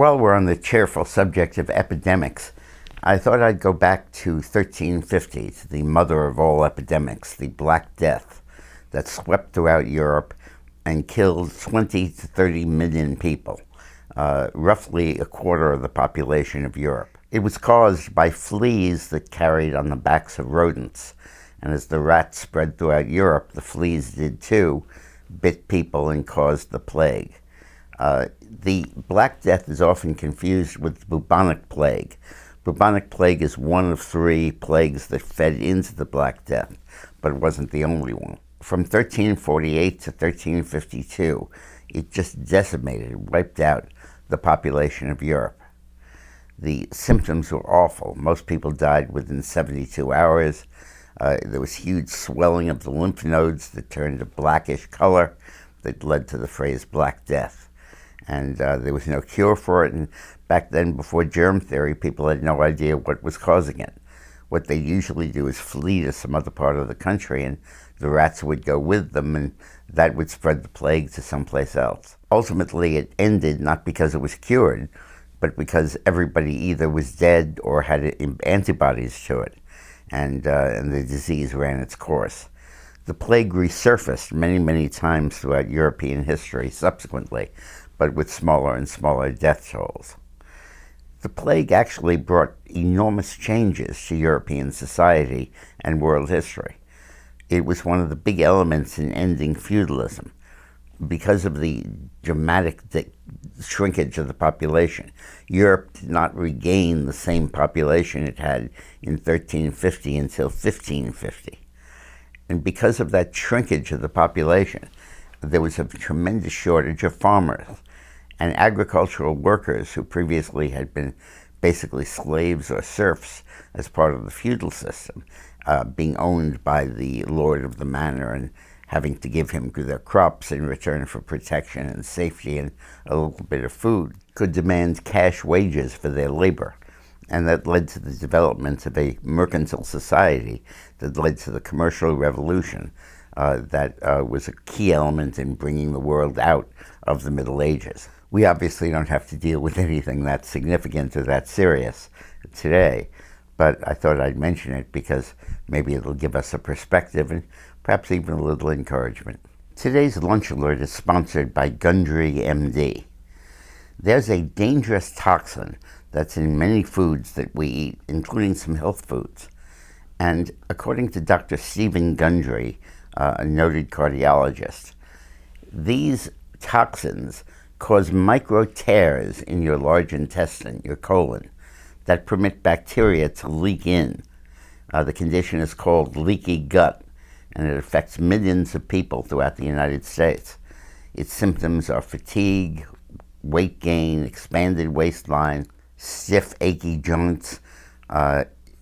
While we're on the cheerful subject of epidemics, I thought I'd go back to 1350, to the mother of all epidemics, the Black Death, that swept throughout Europe and killed 20 to 30 million people, roughly a quarter of the population of Europe. It was caused by fleas that carried on the backs of rodents, and as the rats spread throughout Europe, the fleas did too, bit people and caused the plague. The Black Death is often confused with bubonic plague. Bubonic plague is one of three plagues that fed into the Black Death, but it wasn't the only one. From 1348 to 1352, it just decimated, wiped out the population of Europe. The symptoms were awful. Most people died within 72 hours. There was huge swelling of the lymph nodes that turned a blackish color that led to the phrase Black Death. And there was no cure for it, and back then, before germ theory, people had no idea what was causing it. What they usually do is flee to some other part of the country, and the rats would go with them, and that would spread the plague to someplace else. Ultimately, it ended not because it was cured, but because everybody either was dead or had antibodies to it, and the disease ran its course. The plague resurfaced many, many times throughout European history subsequently, but with smaller and smaller death tolls. The plague actually brought enormous changes to European society and world history. It was one of the big elements in ending feudalism. Because of the dramatic shrinkage of the population, Europe did not regain the same population it had in 1350 until 1550. And because of that shrinkage of the population, there was a tremendous shortage of farmers. And agricultural workers who previously had been basically slaves or serfs as part of the feudal system, being owned by the lord of the manor and having to give him their crops in return for protection and safety and a little bit of food, could demand cash wages for their labor. And that led to the development of a mercantile society that led to the commercial revolution that was a key element in bringing the world out of the Middle Ages. We obviously don't have to deal with anything that significant or that serious today, but I thought I'd mention it because maybe it'll give us a perspective and perhaps even a little encouragement. Today's Lunch Alert is sponsored by Gundry MD. There's a dangerous toxin that's in many foods that we eat, including some health foods. And according to Dr. Stephen Gundry, a noted cardiologist, these toxins cause micro tears in your large intestine, your colon, that permit bacteria to leak in. The condition is called leaky gut, and it affects millions of people throughout the United States. Its symptoms are fatigue, weight gain, expanded waistline, stiff, achy joints.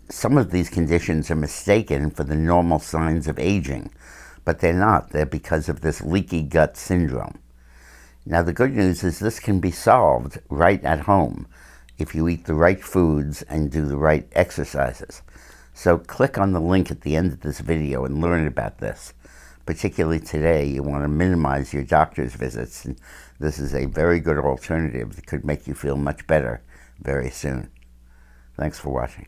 Some of these conditions are mistaken for the normal signs of aging, but they're not. They're because of this leaky gut syndrome. Now, the good news is this can be solved right at home if you eat the right foods and do the right exercises. So click on the link at the end of this video and learn about this. Particularly today, you want to minimize your doctor's visits, and this is a very good alternative that could make you feel much better very soon. Thanks for watching.